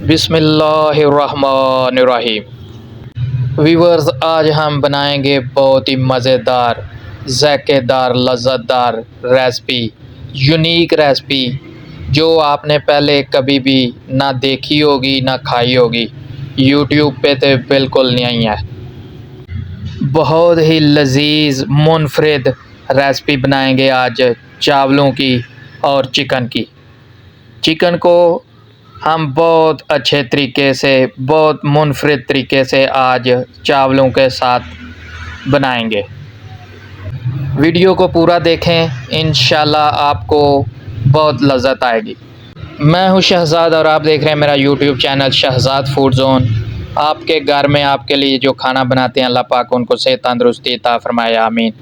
बिस्मिल्लाहिर्रहमानिर्रहीम। व्यूअर्स, आज हम बनाएंगे बहुत ही मज़ेदार, ज़ायकेदार, लज़्ज़तदार रेसिपी, यूनिक रेसिपी जो आपने पहले कभी भी ना देखी होगी ना खाई होगी। यूट्यूब पे तो बिल्कुल नहीं है। बहुत ही लजीज मुनफरिद रेसिपी बनाएंगे आज चावलों की और चिकन की। चिकन को हम बहुत अच्छे तरीके से, बहुत मुनफरिद तरीके से आज चावलों के साथ बनाएंगे। वीडियो को पूरा देखें, इंशाल्लाह आपको बहुत लज़्ज़त आएगी। मैं हूं शहज़ाद और आप देख रहे हैं मेरा YouTube channel Shahzad food zone. आपके घर में आपके लिए जो खाना बनाते हैं, अल्लाह पाक उनको सेहत तंदुरुस्ती अता फ़रमाए, आमीन।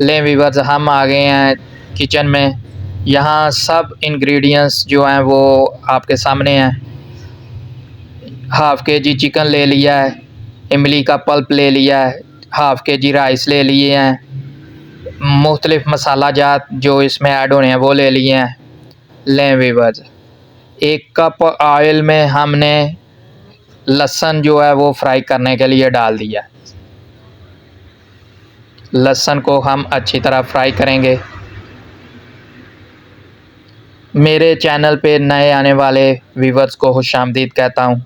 लें व्यूअर्स, हम आ गए हैं किचन में। यहाँ सब इंग्रेडिएंट्स जो हैं वो आपके सामने हैं। हाफ़ के जी चिकन ले लिया है, इमली का पल्प ले लिया है, हाफ़ के जी राइस ले लिए हैं, मुख्तलिफ़ मसाला जात जो इसमें ऐड होने हैं वो ले लिए हैं। लें व्यूअर्स, 1 कप ऑयल में हमने लहसुन जो है वो फ्राई करने के लिए डाल दिया। लहसुन को हम अच्छी तरह फ्राई करेंगे। मेरे चैनल पे नए आने वाले व्यूअर्स को खुशामदीद कहता हूँ।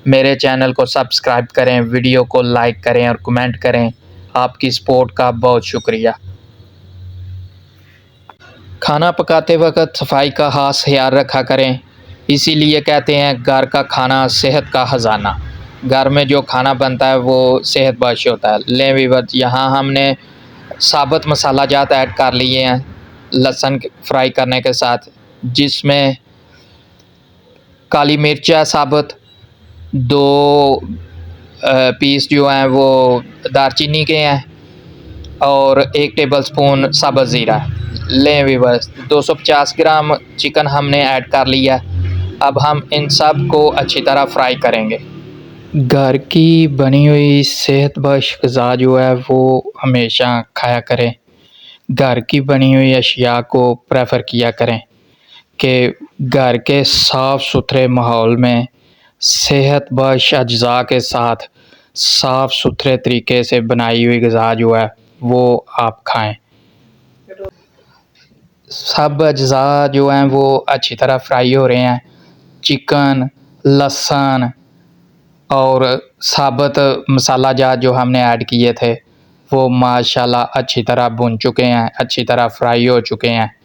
मेरे चैनल को सब्सक्राइब करें, वीडियो को लाइक करें और कमेंट करें। आपकी सपोर्ट का बहुत शुक्रिया। खाना पकाते वक्त सफाई का ख़ास ख्याल रखा करें। इसीलिए कहते हैं घर का खाना सेहत का ख़जाना। घर में जो खाना बनता है वो सेहत बख्श होता है। लें व्यूअर्स, यहाँ हमने साबुत मसाला जात ऐड कर लिए हैं लहसुन फ्राई करने के साथ, जिसमें काली मिर्च है साबुत, 2 पीस जो हैं वो दारचीनी के हैं और 1 टेबलस्पून साबुत ज़ीरा। लें व्यूअर्स, 250 ग्राम चिकन हमने ऐड कर लिया। अब हम इन सब को अच्छी तरह फ्राई करेंगे। घर की बनी हुई सेहत बख्श ग़िज़ा जो है वो हमेशा खाया करें। घर की बनी हुई अशिया को प्रेफर किया करें कि घर के साफ़ सुथरे माहौल में सेहत बख्श अज्जा के साथ साफ़ सुथरे तरीके से बनाई हुई ग़िज़ा जो है वो आप खाएं। सब अज्जा जो हैं वो अच्छी तरह फ्राई हो रहे हैं। चिकन, लहसुन और साबुत मसाला जात जो हमने ऐड किए थे वो माशाल्लाह अच्छी तरह भुन चुके हैं, अच्छी तरह फ्राई हो चुके हैं।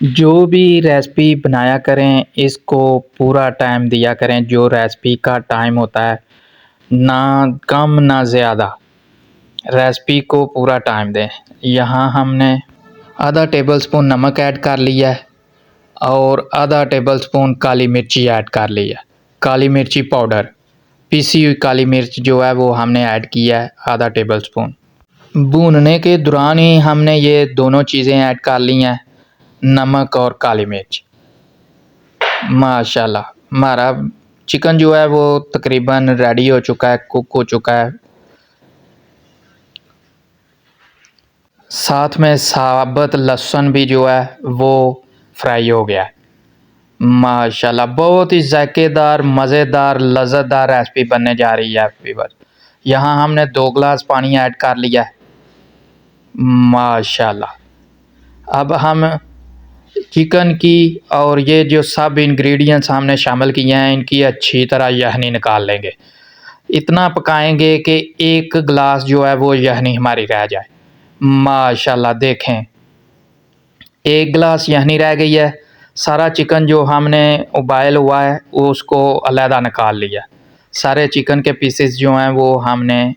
जो भी रेसिपी बनाया करें इसको पूरा टाइम दिया करें। जो रेसिपी का टाइम होता है, ना कम ना ज़्यादा, रेसिपी को पूरा टाइम दें। यहाँ हमने आधा टेबलस्पून नमक ऐड कर लिया है और आधा टेबलस्पून काली मिर्ची ऐड कर लिया। काली मिर्ची पाउडर, पीसी हुई काली मिर्च जो है वो हमने ऐड किया है आधा टेबलस्पून। भूनने के दौरान ही हमने ये दोनों चीज़ें ऐड कर ली हैं, नमक और काली मिर्च। माशाल्लाह हमारा चिकन जो है वो तकरीबन रेडी हो चुका है, कुक हो चुका है। साथ में साबुत लहसुन भी जो है वो फ्राई हो गया है। माशाल्लाह बहुत ही ज़ायकेदार, मज़ेदार, लज़्ज़तदार रेसिपी बनने जा रही है व्यूअर्स। यहाँ हमने 2 गिलास पानी ऐड कर लिया है। माशाल्लाह, अब हम चिकन की और ये जो सब इंग्रेडिएंट्स हमने शामिल किए हैं इनकी अच्छी तरह यखनी निकाल लेंगे। इतना पकाएंगे कि 1 गिलास जो है वो यखनी हमारी रह जाए। माशाल्लाह देखें, 1 गिलास यखनी रह गई है। सारा चिकन जो हमने उबाल हुआ है उसको अलहदा निकाल लिया। सारे चिकन के पीसेस जो हैं वो हमने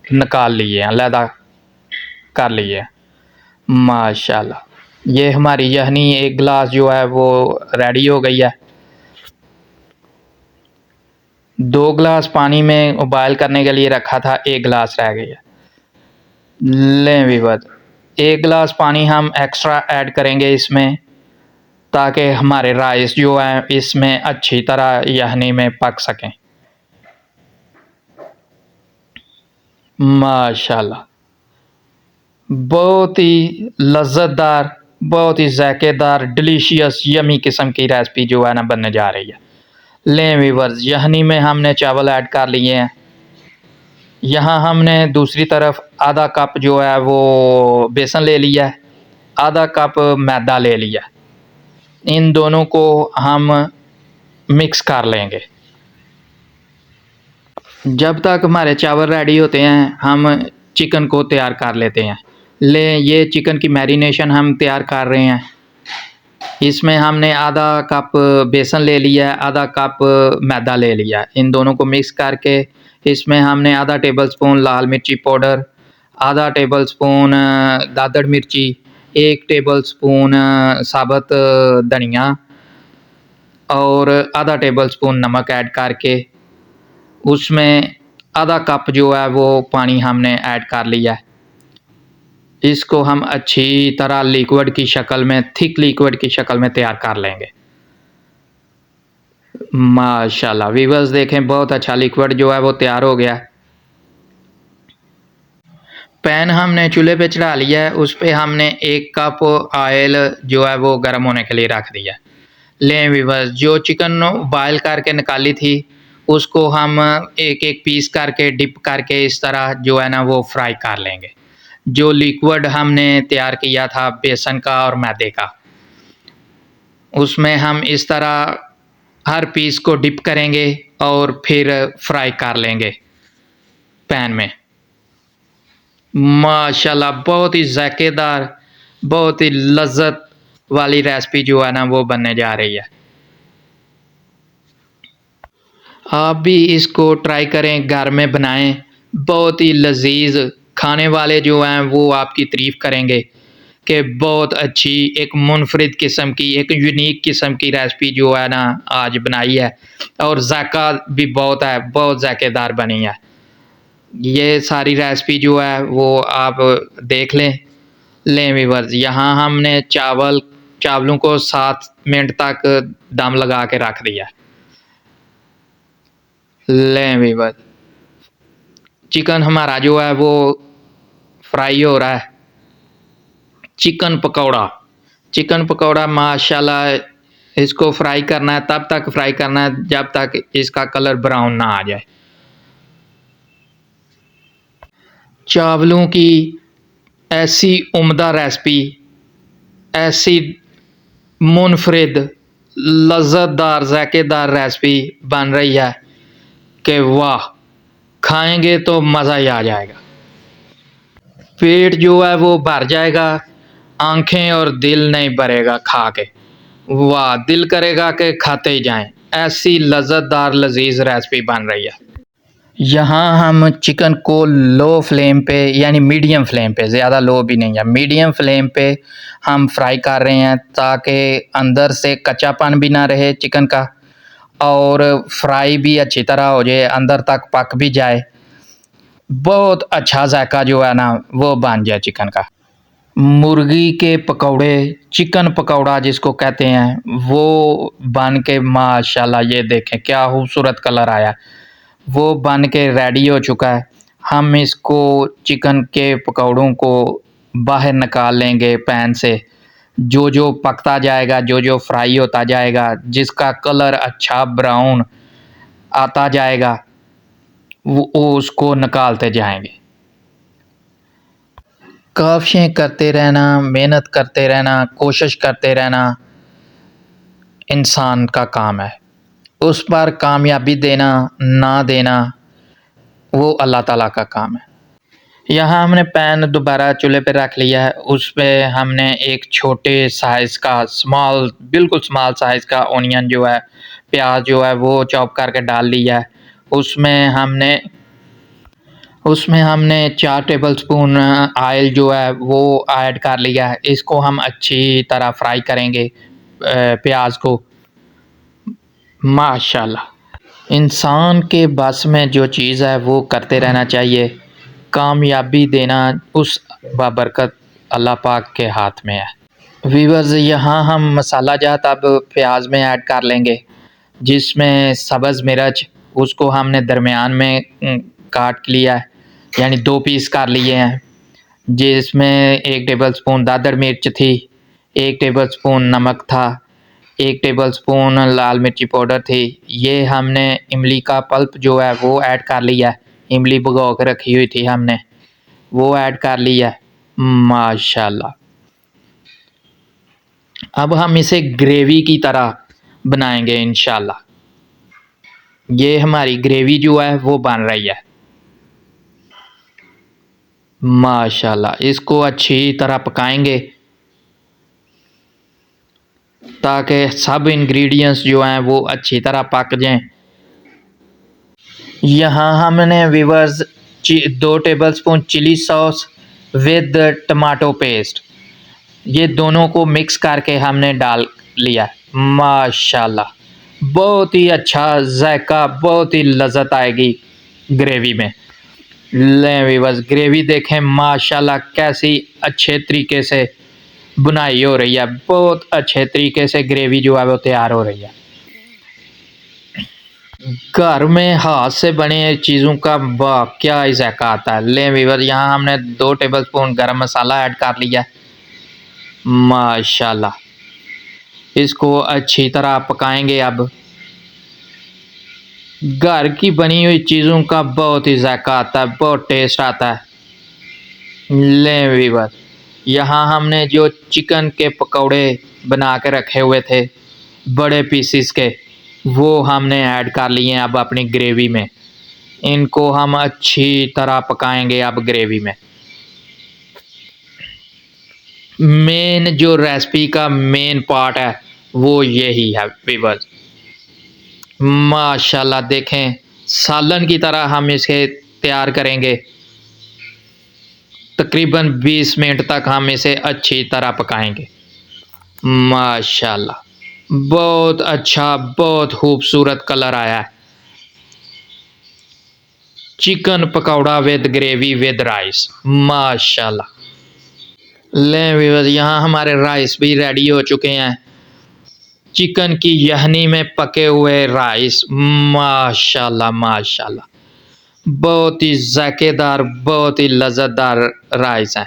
निकाल लिए हैं, अलहदा कर लिए। माशाल्लाह, ये हमारी यखनी 1 गिलास जो है वो रेडी हो गई है। 2 गिलास पानी में उबाल करने के लिए रखा था, 1 गिलास रह गई है। लें व्यूअर्स, 1 गिलास पानी हम एक्स्ट्रा ऐड करेंगे इसमें, ताकि हमारे राइस जो हैं इसमें अच्छी तरह यखनी में पक सकें। माशाल्लाह बहुत ही लज़्ज़तदार, बहुत ही ज़ायकेदार डिलीशियस यमी किस्म की रेसिपी जो है ना बनने जा रही है। लें व्यूअर्स, यहनी में हमने चावल ऐड कर लिए हैं। यहाँ हमने दूसरी तरफ आधा कप जो है वो बेसन ले लिया है, आधा कप मैदा ले लिया। इन दोनों को हम मिक्स कर लेंगे। जब तक हमारे चावल रेडी होते हैं हम चिकन को तैयार कर लेते हैं। लें, ये चिकन की मैरिनेशन हम तैयार कर रहे हैं। इसमें हमने आधा कप बेसन ले लिया है, आधा कप मैदा ले लिया। इन दोनों को मिक्स करके इसमें हमने आधा टेबलस्पून लाल मिर्ची पाउडर, आधा टेबलस्पून दादड़ मिर्ची, 1 टेबलस्पून साबुत धनिया और आधा टेबलस्पून नमक ऐड करके उसमें आधा कप जो है वो पानी हमने ऐड कर लिया है। इसको हम अच्छी तरह लिक्विड की शक्ल में, थिक लिक्विड की शक्ल में तैयार कर लेंगे। माशाल्लाह व्यूअर्स, देखें बहुत अच्छा लिक्विड जो है वो तैयार हो गया। पैन हमने चूल्हे पे चढ़ा लिया है, उस पे हमने 1 कप ऑयल जो है वो गर्म होने के लिए रख दिया। लें व्यूअर्स, जो चिकन बॉयल करके निकाली थी उसको हम एक एक पीस करके डिप करके इस तरह जो है ना वो फ्राई कर लेंगे। जो लिक्विड हमने तैयार किया था बेसन का और मैदे का, उसमें हम इस तरह हर पीस को डिप करेंगे और फिर फ्राई कर लेंगे पैन में। माशाल्लाह बहुत ही ज़ायकेदार, बहुत ही लज़्ज़त वाली रेसिपी जो है ना वो बनने जा रही है। आप भी इसको ट्राई करें, घर में बनाएं। बहुत ही लज़ीज़, खाने वाले जो हैं वो आपकी तारीफ़ करेंगे कि बहुत अच्छी, एक मुनफरिद किस्म की, एक यूनिक किस्म की रेसिपी जो है ना आज बनाई है और ज़ायका भी बहुत है, बहुत ज़ायकेदार बनी है। ये सारी रेसिपी जो है वो आप देख लें। लें व्यूअर्स, यहाँ हमने चावलों को 7 मिनट तक दम लगा के रख दिया। लें व्यूअर्स, चिकन हमारा जो है वो फ्राई हो रहा है। चिकन पकौड़ा माशाल्लाह इसको फ्राई करना है, तब तक फ्राई करना है जब तक इसका कलर ब्राउन ना आ जाए। चावलों की ऐसी उम्दा रेसिपी, ऐसी मुनफरिद लज़्ज़तदार ज़ायकेदार रेसिपी बन रही है कि वाह, खाएंगे तो मज़ा ही आ जाएगा। पेट जो है वो भर जाएगा, आँखें और दिल नहीं भरेगा खा के। वाह, दिल करेगा कि खाते ही जाएं। ऐसी लज़्ज़तदार लज़ीज़ रेसिपी बन रही है। यहाँ हम चिकन को लो फ्लेम पे, यानी मीडियम फ्लेम पे, ज़्यादा लो भी नहीं है, मीडियम फ्लेम पे हम फ्राई कर रहे हैं ताकि अंदर से कच्चापन भी ना रहे चिकन का और फ्राई भी अच्छी तरह हो जाए, अंदर तक पक भी जाए, बहुत अच्छा जायका जो है ना वो बन जाए चिकन का। मुर्गी के पकौड़े, चिकन पकौड़ा जिसको कहते हैं, वो बन के माशाल्लाह ये देखें क्या खूबसूरत कलर आया, वो बन के रेडी हो चुका है। हम इसको चिकन के पकौड़ों को बाहर निकाल लेंगे पैन से। जो जो पकता जाएगा, जो जो फ्राई होता जाएगा, जिसका कलर अच्छा ब्राउन आता जाएगा, वो उसको निकालते जाएंगे। काविशें करते रहना, मेहनत करते रहना, कोशिश करते रहना इंसान का काम है। उस पर कामयाबी देना ना देना वो अल्लाह ताला का काम है। यहाँ हमने पैन दोबारा चूल्हे पे रख लिया है, उस पे हमने एक छोटे साइज़ का बिल्कुल स्मॉल साइज़ का ऑनियन जो है, प्याज जो है वो चॉप करके डाल लिया है। उसमें हमने 4 टेबलस्पून ऑयल जो है वो ऐड कर लिया है। इसको हम अच्छी तरह फ्राई करेंगे प्याज को। माशाल्लाह, इंसान के बस में जो चीज़ है वो करते रहना चाहिए। कामयाबी देना उस बाबरकत अल्लाह पाक के हाथ में है। व्यूअर्स, यहाँ हम मसाला जात अब प्याज में ऐड कर लेंगे, जिसमें सब्ज़ मिर्च उसको हमने दरमियान में काट लिया है, यानी 2 पीस कर लिए हैं। जिसमें 1 टेबलस्पून दादड़ मिर्च थी, 1 टेबलस्पून नमक था, 1 टेबलस्पून लाल मिर्ची पाउडर थी। ये हमने इमली का पल्प जो है वो ऐड कर लिया है। इमली भिगो के रखी हुई थी हमने, वो ऐड कर लिया है। माशाल्लाह। अब हम इसे ग्रेवी की तरह बनाएंगे इंशाल्लाह। ये हमारी ग्रेवी जो है वो बन रही है। माशाल्लाह, इसको अच्छी तरह पकाएंगे ताकि सब इंग्रेडिएंट्स जो हैं वो अच्छी तरह पक जाएं। यहाँ हमने viewers 2 tablespoon chilli sauce with tomato paste, ये दोनों को मिक्स करके हमने डाल लिया। माशाल्लाह, बहुत ही अच्छा जायका, बहुत ही लज़्ज़त आएगी ग्रेवी में। लें व्यूअर्स, ग्रेवी देखें माशाल्लाह कैसी अच्छे तरीके से बुनाई हो रही है। बहुत अच्छे तरीके से ग्रेवी जो है वो तैयार हो रही है। घर में हाथ से बने चीज़ों का वाह क्या ही जायका आता है। लें व्यूअर्स, यहाँ हमने 2 टेबलस्पून गरम मसाला ऐड कर लिया। माशाल्लाह, इसको अच्छी तरह पकाएंगे। अब घर की बनी हुई चीज़ों का बहुत ही जायका आता है, बहुत टेस्ट आता है। लें व्यूअर्स, यहाँ हमने जो चिकन के पकौड़े बना के रखे हुए थे बड़े पीसीस के, वो हमने ऐड कर लिए हैं अब अपनी ग्रेवी में। इनको हम अच्छी तरह पकाएंगे अब ग्रेवी में। मेन जो रेसिपी का मेन पार्ट है वो यही है व्यूअर्स। माशाल्लाह, देखें सालन की तरह हम इसे तैयार करेंगे। तकरीबन 20 मिनट तक हम इसे अच्छी तरह पकाएंगे। माशाल्लाह, बहुत अच्छा, बहुत खूबसूरत कलर आया है। Chicken pakora with gravy with rice, माशाल्लाह। लें व्यूअर्स, यहाँ हमारे राइस भी रेडी हो चुके हैं। चिकन की यखनी में पके हुए राइस, माशाल्लाह माशाल्लाह, बहुत ही जायकेदार, बहुत ही लज़्ज़तदार राइस हैं।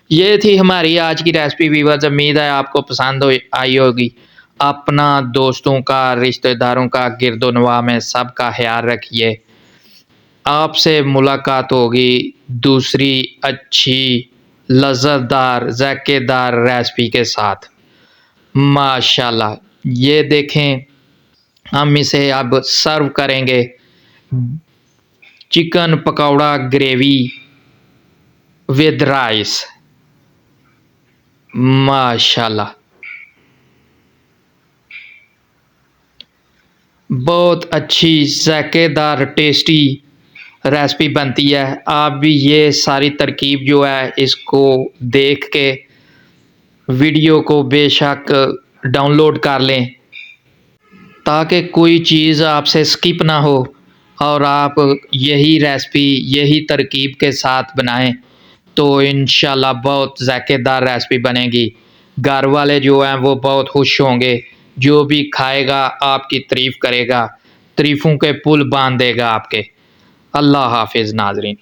ये थी हमारी आज की रेसिपी व्यूअर्स। उम्मीद है आपको पसंद आई होगी। अपना, दोस्तों का, रिश्तेदारों का, गिरदोनवा में सबका ख्याल रखिए। आपसे मुलाकात होगी दूसरी अच्छी लज़्ज़तदार जायकेदार रेसिपी के साथ। माशाल्लाह, ये देखें हम इसे अब सर्व करेंगे। Chicken pakora gravy with rice, माशाल्लाह, बहुत अच्छी जायकेदार टेस्टी रेसिपी बनती है। आप भी ये सारी तरकीब जो है इसको देख के वीडियो को बेशक डाउनलोड कर लें ताकि कोई चीज़ आपसे स्किप ना हो और आप यही रेसिपी यही तरकीब के साथ बनाएं तो इंशाल्लाह बहुत जायकेदार रेसिपी बनेगी। घर वाले जो हैं वो बहुत खुश होंगे। जो भी खाएगा आपकी तारीफ़ करेगा, तारीफ़ों के पुल बांध देगा आपके। अल्लाह हाफ़िज़ नाज़रीन।